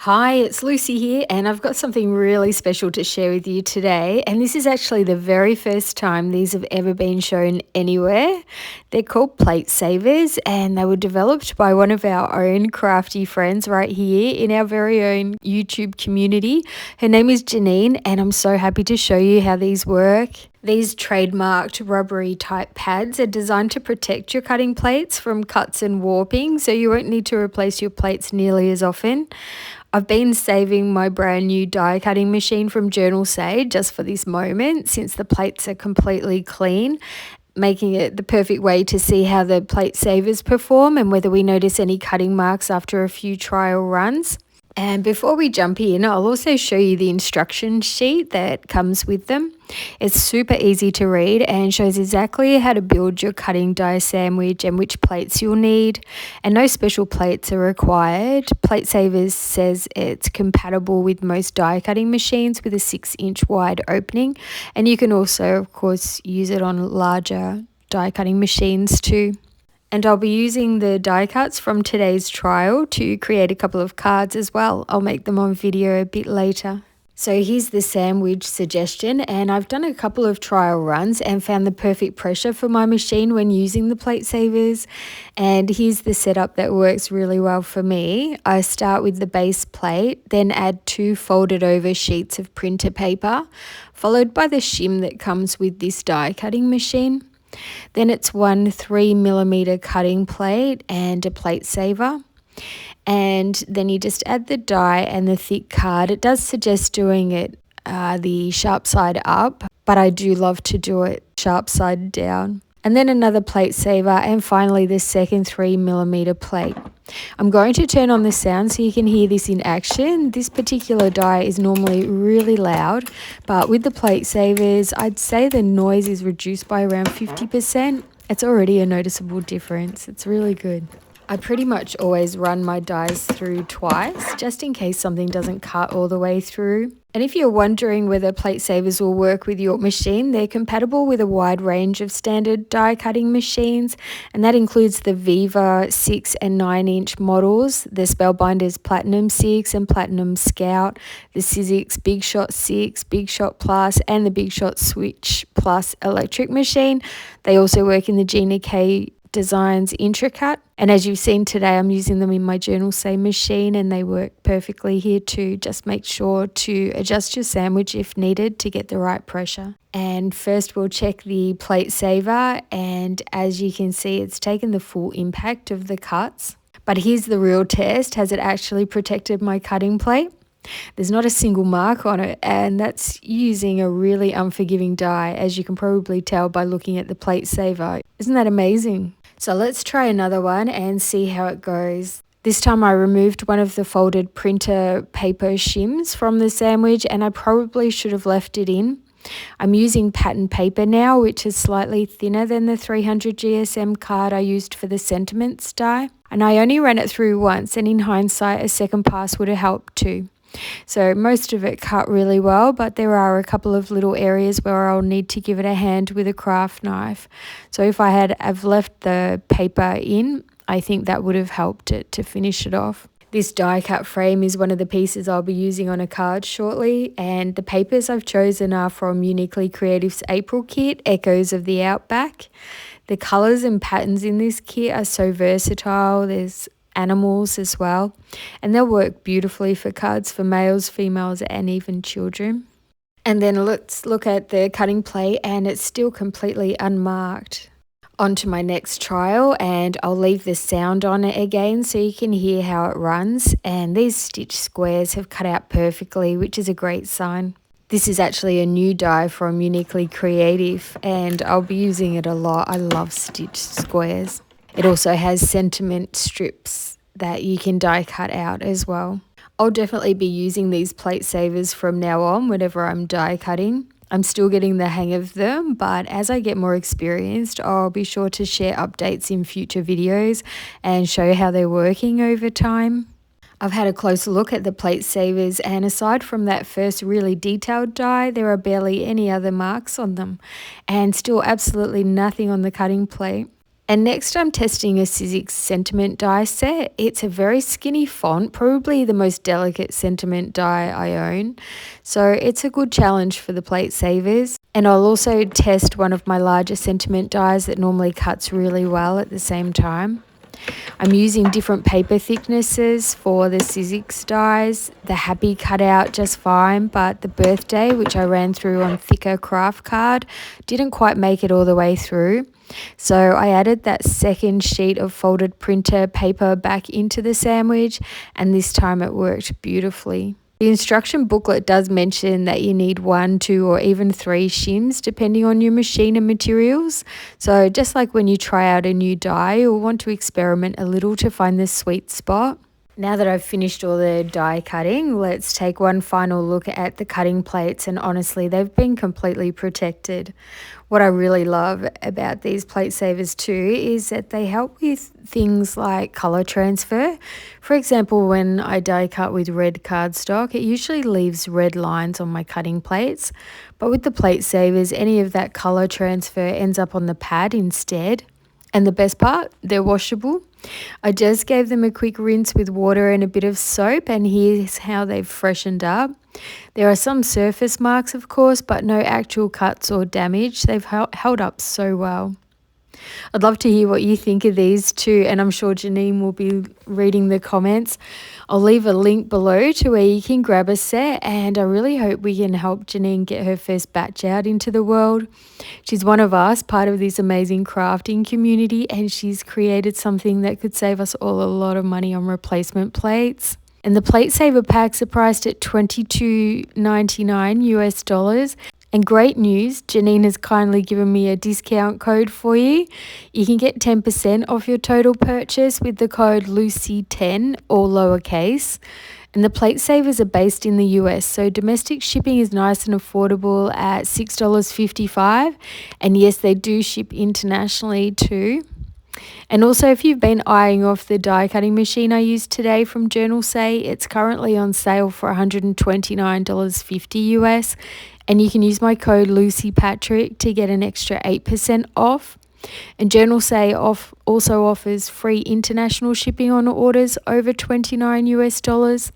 Hi, it's Lucy here, and I've got something really special to share with you today. And this is actually the very first time these have ever been shown anywhere. They're called Platesavers, and they were developed by one of our own crafty friends right here in our very own YouTube community. Her name is Janine, and I'm so happy to show you how these work. These trademarked rubbery type pads are designed to protect your cutting plates from cuts and warping, so you won't need to replace your plates nearly as often. I've been saving my brand new die cutting machine from Journalsay just for this moment, since the plates are completely clean, making it the perfect way to see how the Platesavers perform and whether we notice any cutting marks after a few trial runs. And before we jump in, I'll also show you the instruction sheet that comes with them. It's super easy to read and shows exactly how to build your cutting die sandwich and which plates you'll need. And no special plates are required. Platesavers says it's compatible with most die cutting machines with a 6-inch wide opening. And you can also, of course, use it on larger die cutting machines too. And I'll be using the die cuts from today's trial to create a couple of cards as well. I'll make them on video a bit later. So here's the sandwich suggestion, and I've done a couple of trial runs and found the perfect pressure for my machine when using the Platesavers. And here's the setup that works really well for me. I start with the base plate, then add 2 folded over sheets of printer paper, followed by the shim that comes with this die cutting machine. Then it's 1 3mm cutting plate and a Platesaver. And then you just add the die and the thick card. It does suggest doing it the sharp side up, but I do love to do it sharp side down. And then another Platesaver, and finally the second 3mm plate. I'm going to turn on the sound so you can hear this in action. This particular die is normally really loud, but with the Platesavers, I'd say the noise is reduced by around 50%. It's already a noticeable difference. It's really good. I pretty much always run my dies through twice, just in case something doesn't cut all the way through. And if you're wondering whether Platesavers will work with your machine, they're compatible with a wide range of standard die cutting machines, and that includes the Viva 6 and 9-inch models, the Spellbinders Platinum 6 and Platinum Scout, the Sizzix Big Shot 6, Big Shot Plus, and the Big Shot Switch Plus electric machine. They also work in the Gina K Designs Intricut, and as you've seen today, I'm using them in my Journalsay machine and they work perfectly here too. Just make sure to adjust your sandwich if needed to get the right pressure. And first we'll check the Platesaver, and as you can see, it's taken the full impact of the cuts. But here's the real test. Has it actually protected my cutting plate? There's not a single mark on it, and that's using a really unforgiving die, as you can probably tell by looking at the Platesaver. Isn't that amazing? So let's try another one and see how it goes. This time I removed one of the folded printer paper shims from the sandwich, and I probably should have left it in. I'm using pattern paper now, which is slightly thinner than the 300 GSM card I used for the sentiments die. And I only ran it through once, and in hindsight a second pass would have helped too. So most of it cut really well, but there are a couple of little areas where I'll need to give it a hand with a craft knife. So if I've left the paper in, I think that would have helped it to finish it off. This die cut frame is one of the pieces I'll be using on a card shortly, and the papers I've chosen are from Uniquely Creative's April kit, Echoes of the Outback. The colours and patterns in this kit are so versatile. There's animals as well, and they'll work beautifully for cards for males, females, and even children. And then let's look at the cutting plate, and it's still completely unmarked. On to my next trial, and I'll leave the sound on it again so you can hear how it runs. And these stitch squares have cut out perfectly, which is a great sign. This is actually a new die from Uniquely Creative, and I'll be using it a lot. I love stitch squares. It also has sentiment strips that you can die cut out as well. I'll definitely be using these Platesavers from now on whenever I'm die cutting. I'm still getting the hang of them, but as I get more experienced, I'll be sure to share updates in future videos and show how they're working over time. I've had a closer look at the Platesavers, and aside from that first really detailed die, there are barely any other marks on them, and still absolutely nothing on the cutting plate. And next I'm testing a Sizzix sentiment die set. It's a very skinny font, probably the most delicate sentiment die I own. So it's a good challenge for the plate savers. And I'll also test one of my larger sentiment dies that normally cuts really well at the same time. I'm using different paper thicknesses for the Sizzix dies. The Happy cut out just fine, but the Birthday, which I ran through on thicker craft card, didn't quite make it all the way through. So I added that second sheet of folded printer paper back into the sandwich, and this time it worked beautifully. The instruction booklet does mention that you need 1, 2 or even 3 shims depending on your machine and materials. So just like when you try out a new die, you'll want to experiment a little to find the sweet spot. Now that I've finished all the die cutting, let's take one final look at the cutting plates, and honestly, they've been completely protected. What I really love about these plate savers too is that they help with things like color transfer. For example, when I die cut with red cardstock, it usually leaves red lines on my cutting plates, but with the plate savers, any of that color transfer ends up on the pad instead. And the best part, they're washable. I just gave them a quick rinse with water and a bit of soap, and here's how they've freshened up. There are some surface marks, of course, but no actual cuts or damage. They've held up so well. I'd love to hear what you think of these too, and I'm sure Janine will be reading the comments. I'll leave a link below to where you can grab a set, and I really hope we can help Janine get her first batch out into the world. She's one of us, part of this amazing crafting community, and she's created something that could save us all a lot of money on replacement plates. And the Platesaver packs are priced at $22.99 US. And great news, Janine has kindly given me a discount code for you. You can get 10% off your total purchase with the code Lucy10, all lowercase. And the plate savers are based in the US, so domestic shipping is nice and affordable at $6.55. And yes, they do ship internationally too. And also, if you've been eyeing off the die cutting machine I used today from Journalsay, it's currently on sale for $129.50 US. And you can use my code LucyPatrick to get an extra 8% off. And Journalsay also offers free international shipping on orders over $29 US.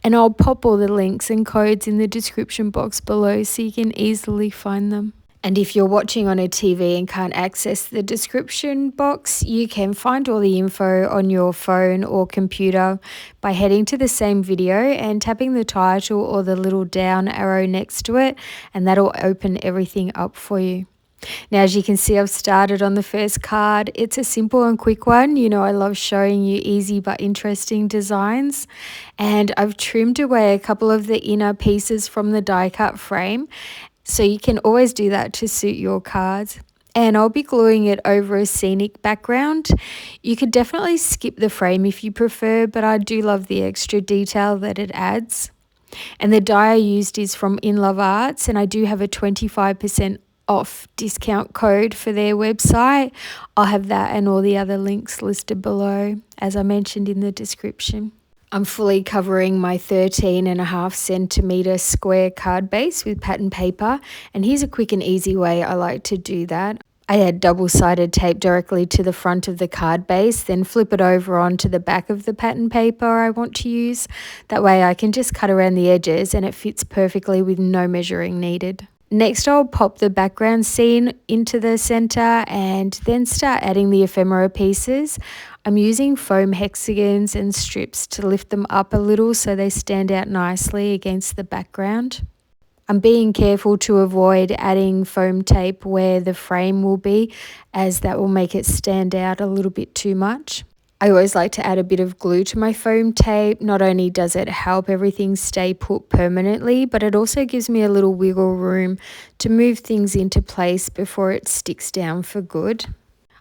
And I'll pop all the links and codes in the description box below so you can easily find them. And if you're watching on a TV and can't access the description box, you can find all the info on your phone or computer by heading to the same video and tapping the title or the little down arrow next to it, and that'll open everything up for you. Now, as you can see, I've started on the first card. It's a simple and quick one. You know, I love showing you easy but interesting designs. And I've trimmed away a couple of the inner pieces from the die cut frame. So you can always do that to suit your cards. And I'll be gluing it over a scenic background. You could definitely skip the frame if you prefer, but I do love the extra detail that it adds. And the die I used is from In Love Arts, and I do have a 25% off discount code for their website. I'll have that and all the other links listed below, as I mentioned in the description. I'm fully covering my 13.5 centimetre square card base with pattern paper, and here's a quick and easy way I like to do that. I add double-sided tape directly to the front of the card base, then flip it over onto the back of the pattern paper I want to use. That way I can just cut around the edges and it fits perfectly with no measuring needed. Next, I'll pop the background scene into the center and then start adding the ephemera pieces. I'm using foam hexagons and strips to lift them up a little so they stand out nicely against the background. I'm being careful to avoid adding foam tape where the frame will be, as that will make it stand out a little bit too much. I always like to add a bit of glue to my foam tape. Not only does it help everything stay put permanently, but it also gives me a little wiggle room to move things into place before it sticks down for good.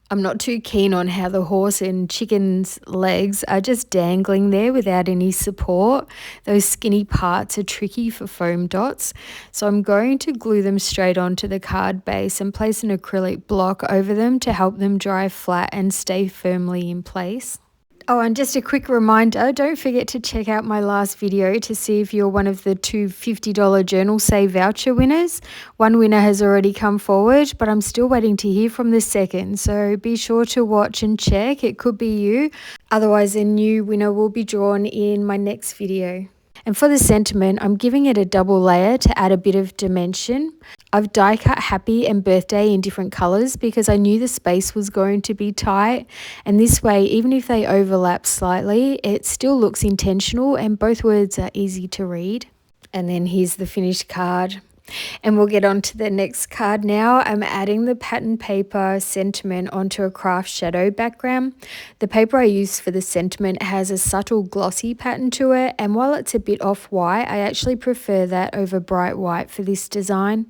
I'm not too keen on how the horse and chicken's legs are just dangling there without any support. Those skinny parts are tricky for foam dots, so I'm going to glue them straight onto the card base and place an acrylic block over them to help them dry flat and stay firmly in place. Oh, and just a quick reminder, don't forget to check out my last video to see if you're one of the two $50 Journalsay voucher winners. One winner has already come forward, but I'm still waiting to hear from the second, so be sure to watch and check. It could be you. Otherwise, a new winner will be drawn in my next video. And for the sentiment, I'm giving it a double layer to add a bit of dimension. I've die cut happy and birthday in different colours because I knew the space was going to be tight, and this way, even if they overlap slightly, it still looks intentional and both words are easy to read. And then here's the finished card. And we'll get on to the next card now. I'm adding the pattern paper sentiment onto a craft shadow background. The paper I use for the sentiment has a subtle glossy pattern to it, and while it's a bit off-white, I actually prefer that over bright white for this design.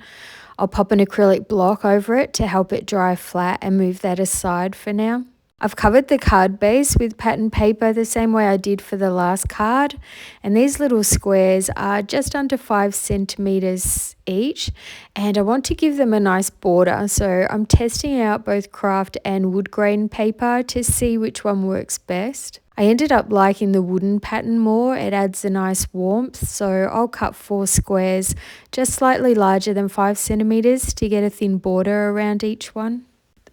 I'll pop an acrylic block over it to help it dry flat and move that aside for now. I've covered the card base with pattern paper the same way I did for the last card, and these little squares are just under 5 centimeters each, and I want to give them a nice border, so I'm testing out both craft and wood grain paper to see which one works best. I ended up liking the wooden pattern more. It adds a nice warmth, so I'll cut 4 squares just slightly larger than 5 centimeters to get a thin border around each one.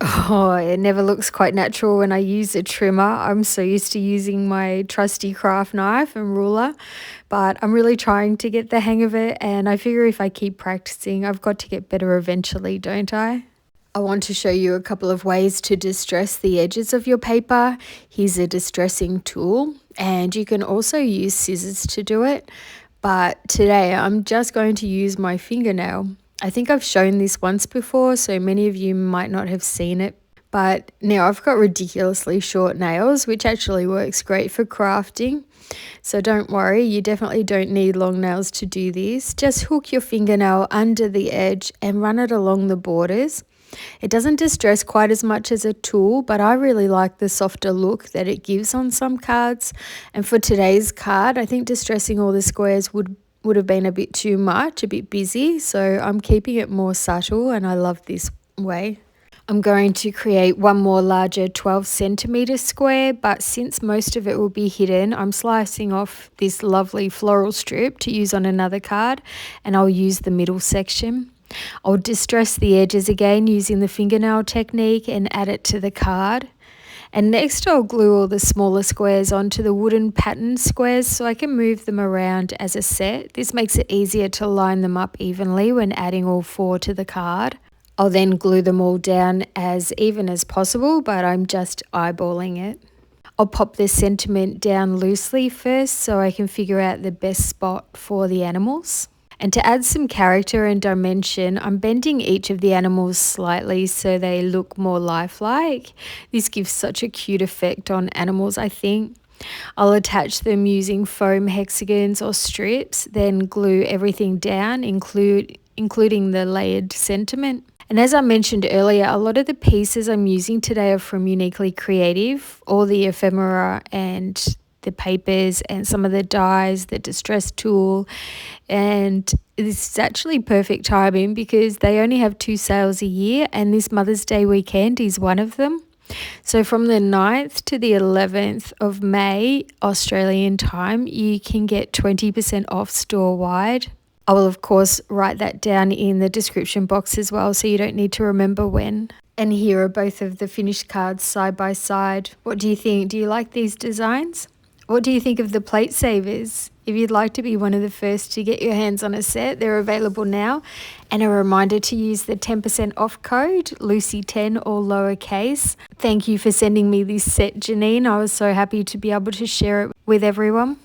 Oh, it never looks quite natural when I use a trimmer. I'm so used to using my trusty craft knife and ruler, but I'm really trying to get the hang of it, and I figure if I keep practicing, I've got to get better eventually, don't I? I want to show you a couple of ways to distress the edges of your paper. Here's a distressing tool, and you can also use scissors to do it, but today I'm just going to use my fingernail. I think I've shown this once before, so many of you might not have seen it. But now I've got ridiculously short nails, which actually works great for crafting. So don't worry, you definitely don't need long nails to do this. Just hook your fingernail under the edge and run it along the borders. It doesn't distress quite as much as a tool, but I really like the softer look that it gives on some cards. And for today's card, I think distressing all the squares would have been a bit too much, a bit busy, so I'm keeping it more subtle, and I love this way. I'm going to create one more larger 12 centimeter square, but since most of it will be hidden, I'm slicing off this lovely floral strip to use on another card, and I'll use the middle section. I'll distress the edges again using the fingernail technique and add it to the card. And next I'll glue all the smaller squares onto the wooden pattern squares so I can move them around as a set. This makes it easier to line them up evenly when adding all 4 to the card. I'll then glue them all down as even as possible, but I'm just eyeballing it. I'll pop the sentiment down loosely first so I can figure out the best spot for the animals. And to add some character and dimension, I'm bending each of the animals slightly so they look more lifelike. This gives such a cute effect on animals, I think. I'll attach them using foam hexagons or strips, then glue everything down, including the layered sentiment. And as I mentioned earlier, a lot of the pieces I'm using today are from Uniquely Creative, all the ephemera and the papers and some of the dies, the distress tool, and this is actually perfect timing because they only have 2 sales a year, and this Mother's Day weekend is one of them. So from the 9th to the 11th of May, Australian time, you can get 20% off store-wide. I will of course write that down in the description box as well, so you don't need to remember when. And here are both of the finished cards side by side. What do you think? Do you like these designs? What do you think of the Platesavers? If you'd like to be one of the first to get your hands on a set, they're available now. And a reminder to use the 10% off code, Lucy10 all lowercase. Thank you for sending me this set, Janine. I was so happy to be able to share it with everyone.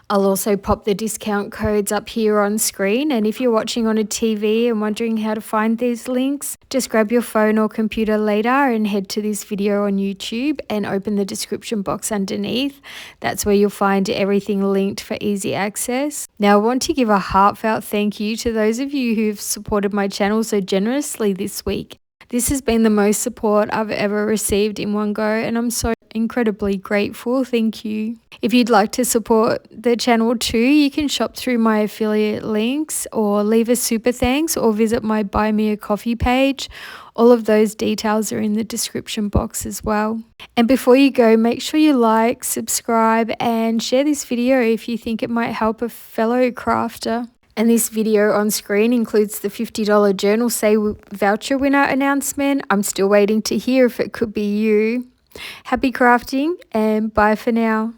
I'll also pop the discount codes up here on screen, and if you're watching on a TV and wondering how to find these links, just grab your phone or computer later and head to this video on YouTube and open the description box underneath. That's where you'll find everything linked for easy access. Now I want to give a heartfelt thank you to those of you who've supported my channel so generously this week. This has been the most support I've ever received in one go, and I'm so incredibly grateful. Thank you. If you'd like to support the channel too, you can shop through my affiliate links or leave a super thanks or visit my Buy Me a Coffee page. All of those details are in the description box as well. And before you go, make sure you like, subscribe and share this video if you think it might help a fellow crafter. And this video on screen includes the $50 Journalsay voucher winner announcement. I'm still waiting to hear if it could be you. Happy crafting and bye for now.